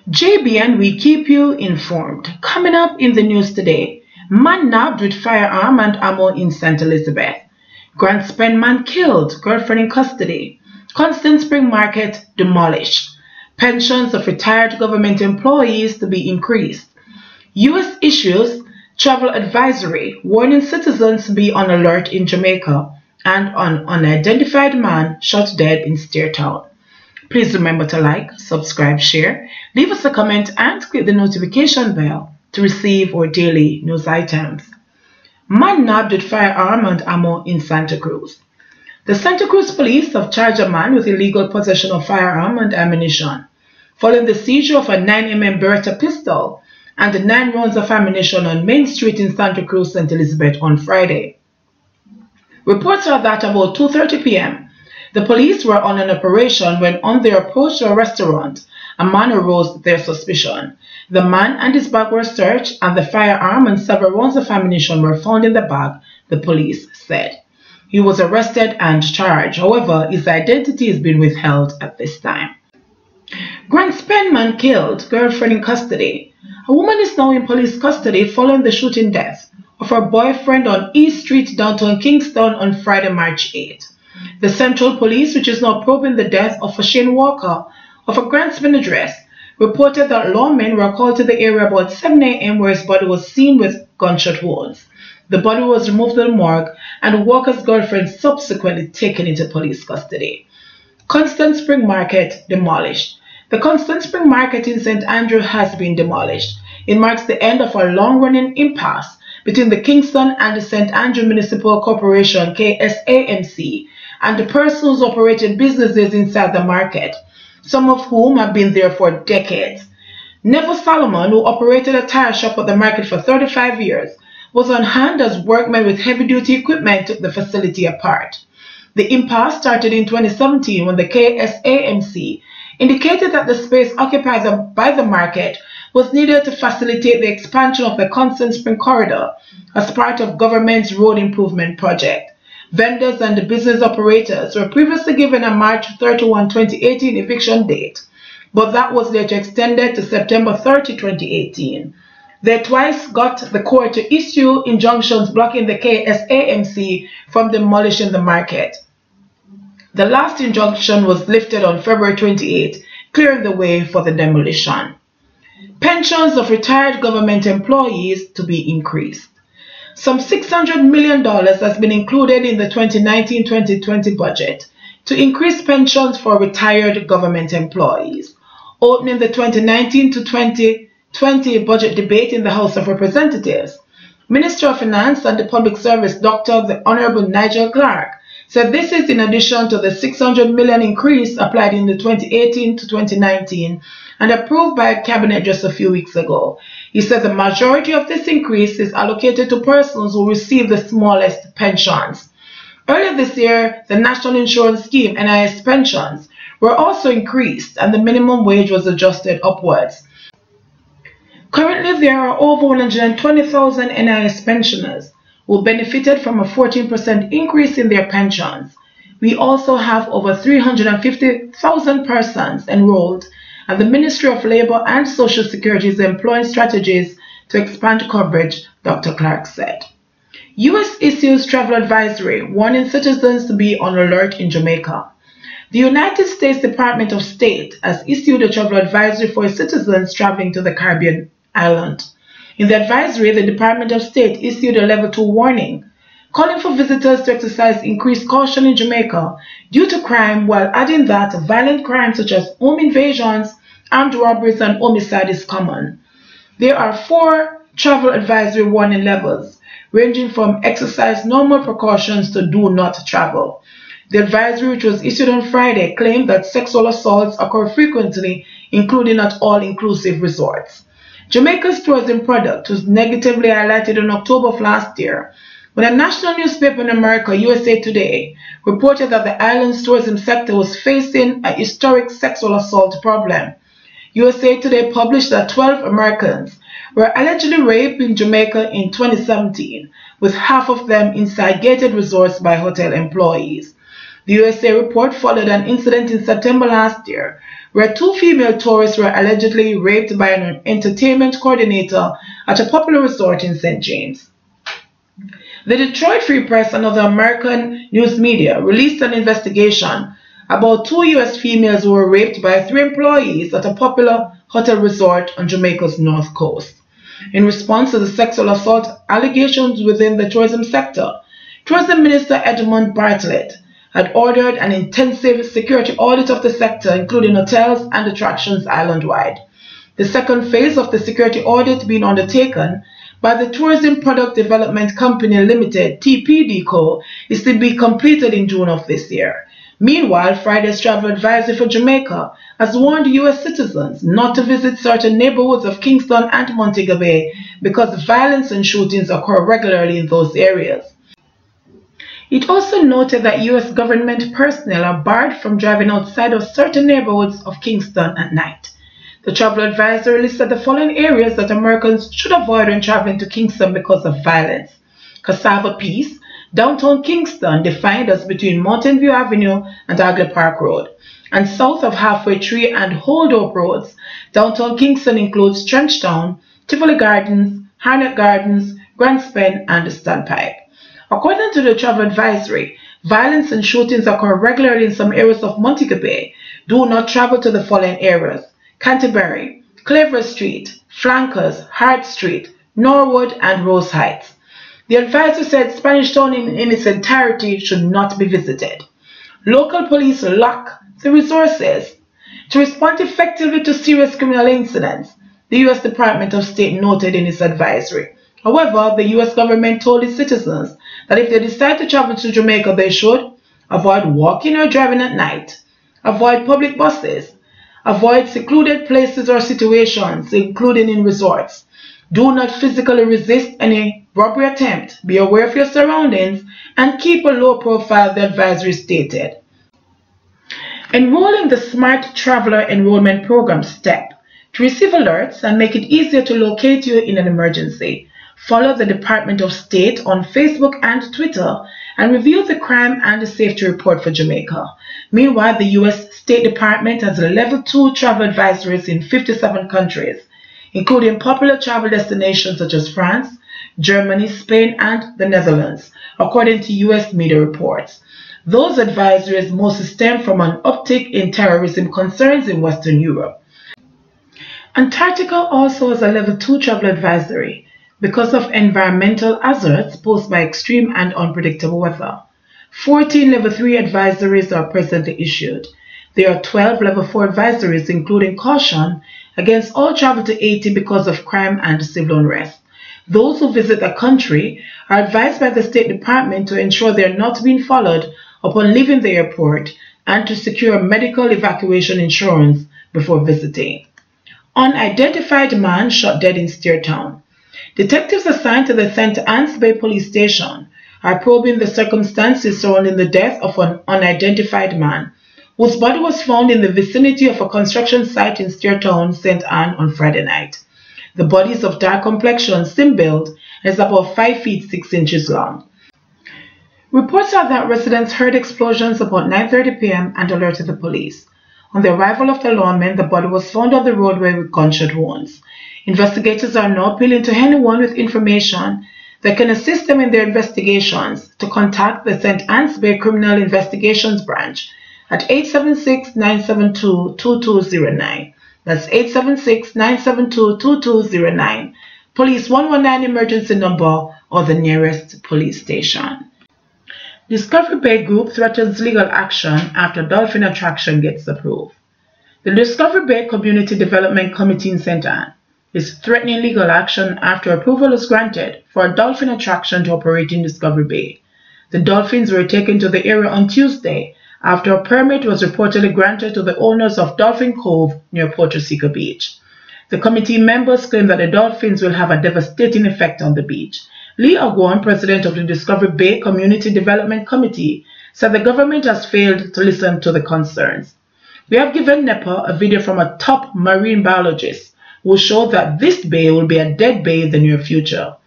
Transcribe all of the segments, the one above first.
JBN, we keep you informed. Coming up in the news today, man nabbed with firearm and ammo in St. Elizabeth. Grand spend man killed, girlfriend in custody. Constant Spring Market demolished. Pensions of retired government employees to be increased. U.S. issues travel advisory, warning citizens to be on alert in Jamaica. And an unidentified man shot dead in Steertown. Please remember to like, subscribe, share, leave us a comment and click the notification bell to receive our daily news items. Man nabbed with firearm and ammo in Santa Cruz. The Santa Cruz police have charged a man with illegal possession of firearm and ammunition, following the seizure of a 9mm Beretta pistol and 9 rounds of ammunition on Main Street in Santa Cruz, St. Elizabeth on Friday. Reports are that about 2:30 p.m., the police were on an operation when on their approach to a restaurant, a man aroused their suspicion. The man and his bag were searched and the firearm and several rounds of ammunition were found in the bag, the police said. He was arrested and charged. However, his identity has been withheld at this time. Grand spend man killed, girlfriend in custody. A woman is now in police custody following the shooting death of her boyfriend on East Street, downtown Kingston on Friday, March 8. The Central Police, which is now probing the death of Shane Walker of a Grand Spend address, reported that lawmen were called to the area about 7 a.m. where his body was seen with gunshot wounds. The body was removed to the morgue and Walker's girlfriend subsequently taken into police custody. Constant Spring Market demolished. The Constant Spring Market in St. Andrew has been demolished. It marks the end of a long-running impasse between the Kingston and the St. Andrew Municipal Corporation, KSAMC, and the persons operating businesses inside the market, some of whom have been there for decades. Neville Solomon, who operated a tire shop at the market for 35 years, was on hand as workmen with heavy-duty equipment took the facility apart. The impasse started in 2017 when the KSAMC indicated that the space occupied by the market was needed to facilitate the expansion of the Constant Spring Corridor as part of government's road improvement project. Vendors and the business operators were previously given a March 31, 2018 eviction date, but that was later extended to September 30, 2018. They twice got the court to issue injunctions blocking the KSAMC from demolishing the market. The last injunction was lifted on February 28, clearing the way for the demolition. Pensions of retired government employees to be increased. Some $600 million has been included in the 2019-2020 budget to increase pensions for retired government employees. Opening the 2019-2020 budget debate in the House of Representatives, Minister of Finance and the Public Service Dr. the Honorable Nigel Clark said this is in addition to the $600 million increase applied in the 2018-2019 and approved by Cabinet just a few weeks ago. He said the majority of this increase is allocated to persons who receive the smallest pensions. Earlier this year, the National Insurance Scheme, NIS pensions, were also increased and the minimum wage was adjusted upwards. Currently, there are over 120,000 NIS pensioners who benefited from a 14% increase in their pensions. We also have over 350,000 persons enrolled, and the Ministry of Labour and Social Security is employing strategies to expand coverage, Dr. Clark said. U.S. issues travel advisory, warning citizens to be on alert in Jamaica. The United States Department of State has issued a travel advisory for citizens traveling to the Caribbean island. In the advisory, the Department of State issued a Level 2 warning, calling for visitors to exercise increased caution in Jamaica due to crime, while adding that violent crimes such as home invasions, armed robberies, and homicide is common. There are 4 travel advisory warning levels, ranging from exercise normal precautions to do not travel. The advisory, which was issued on Friday, claimed that sexual assaults occur frequently, including at all-inclusive resorts. Jamaica's tourism product was negatively highlighted in October of last year when a national newspaper in America, USA Today, reported that the island's tourism sector was facing a historic sexual assault problem. USA Today published that 12 Americans were allegedly raped in Jamaica in 2017, with half of them inside gated resorts by hotel employees. The USA report followed an incident in September last year where 2 female tourists were allegedly raped by an entertainment coordinator at a popular resort in St. James. The Detroit Free Press and other American news media released an investigation about 2 U.S. females who were raped by 3 employees at a popular hotel resort on Jamaica's north coast. In response to the sexual assault allegations within the tourism sector, Tourism Minister Edmund Bartlett had ordered an intensive security audit of the sector, including hotels and attractions island-wide. The second phase of the security audit being undertaken by the Tourism Product Development Company Limited, TPD Co., is to be completed in June of this year. Meanwhile, Friday's travel advisory for Jamaica has warned U.S. citizens not to visit certain neighborhoods of Kingston and Montego Bay because violence and shootings occur regularly in those areas. It also noted that U.S. government personnel are barred from driving outside of certain neighborhoods of Kingston at night. The travel advisory listed the following areas that Americans should avoid when traveling to Kingston because of violence: Cassava Peace, downtown Kingston, defined as between Mountain View Avenue and Hagley Park Road, and south of Halfway Tree and Holdope Roads. Downtown Kingston includes Trenchtown, Tivoli Gardens, Harnett Gardens, Grand Spen, and the Standpipe. According to the travel advisory, violence and shootings occur regularly in some areas of Montego Bay. Do not travel to the following areas: Canterbury, Clever Street, Flankers, Hart Street, Norwood, and Rose Heights. The advisor said Spanish Town in its entirety should not be visited. Local police lack the resources to respond effectively to serious criminal incidents, the U.S. Department of State noted in its advisory. However, the U.S. government told its citizens that if they decide to travel to Jamaica, they should avoid walking or driving at night, avoid public buses, avoid secluded places or situations, including in resorts. Do not physically resist any robbery attempt. Be aware of your surroundings and keep a low profile, the advisory stated. Enroll in the Smart Traveler Enrollment Program STEP to receive alerts and make it easier to locate you in an emergency. Follow the Department of State on Facebook and Twitter and review the Crime and Safety Report for Jamaica. Meanwhile, the U.S. State Department has Level 2 travel advisories in 57 countries, including popular travel destinations such as France, Germany, Spain, and the Netherlands, according to U.S. media reports. Those advisories mostly stem from an uptick in terrorism concerns in Western Europe. Antarctica also has a Level 2 travel advisory because of environmental hazards posed by extreme and unpredictable weather. 14 Level 3 advisories are presently issued. There are 12 Level 4 advisories, including caution against all travel to Haiti because of crime and civil unrest. Those who visit the country are advised by the State Department to ensure they are not being followed upon leaving the airport and to secure medical evacuation insurance before visiting. Unidentified man shot dead in Steertown. Detectives assigned to the St. Anne's Bay Police Station are probing the circumstances surrounding the death of an unidentified man whose body was found in the vicinity of a construction site in Steertown, St. Anne on Friday night. The body is of dark complexion, slim build, and is about 5 feet 6 inches long. Reports are that residents heard explosions about 9:30 p.m. and alerted the police. On the arrival of the lawman, the body was found on the roadway with gunshot wounds. Investigators are now appealing to anyone with information that can assist them in their investigations to contact the St. Anne's Bay Criminal Investigations Branch at 876-972-2209. That's 876-972-2209. Police 119 emergency number or the nearest police station. Discovery Bay Group threatens legal action after Dolphin attraction gets approved. The Discovery Bay Community Development Committee in St. Anne is threatening legal action after approval is granted for a dolphin attraction to operate in Discovery Bay. The dolphins were taken to the area on Tuesday after a permit was reportedly granted to the owners of Dolphin Cove near Puerto Rico Beach. The committee members claim that the dolphins will have a devastating effect on the beach. Lee Agwon, president of the Discovery Bay Community Development Committee, said the government has failed to listen to the concerns. We have given NEPA a video from a top marine biologist who showed that this bay will be a dead bay in the near future.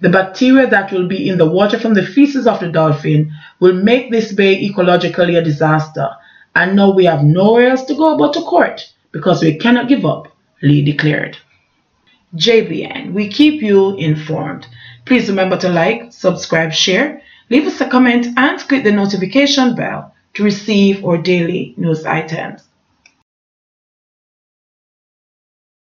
The bacteria that will be in the water from the feces of the dolphin will make this bay ecologically a disaster. And now we have nowhere else to go but to court because we cannot give up, Lee declared. JBN, we keep you informed. Please remember to like, subscribe, share, leave us a comment and click the notification bell to receive our daily news items.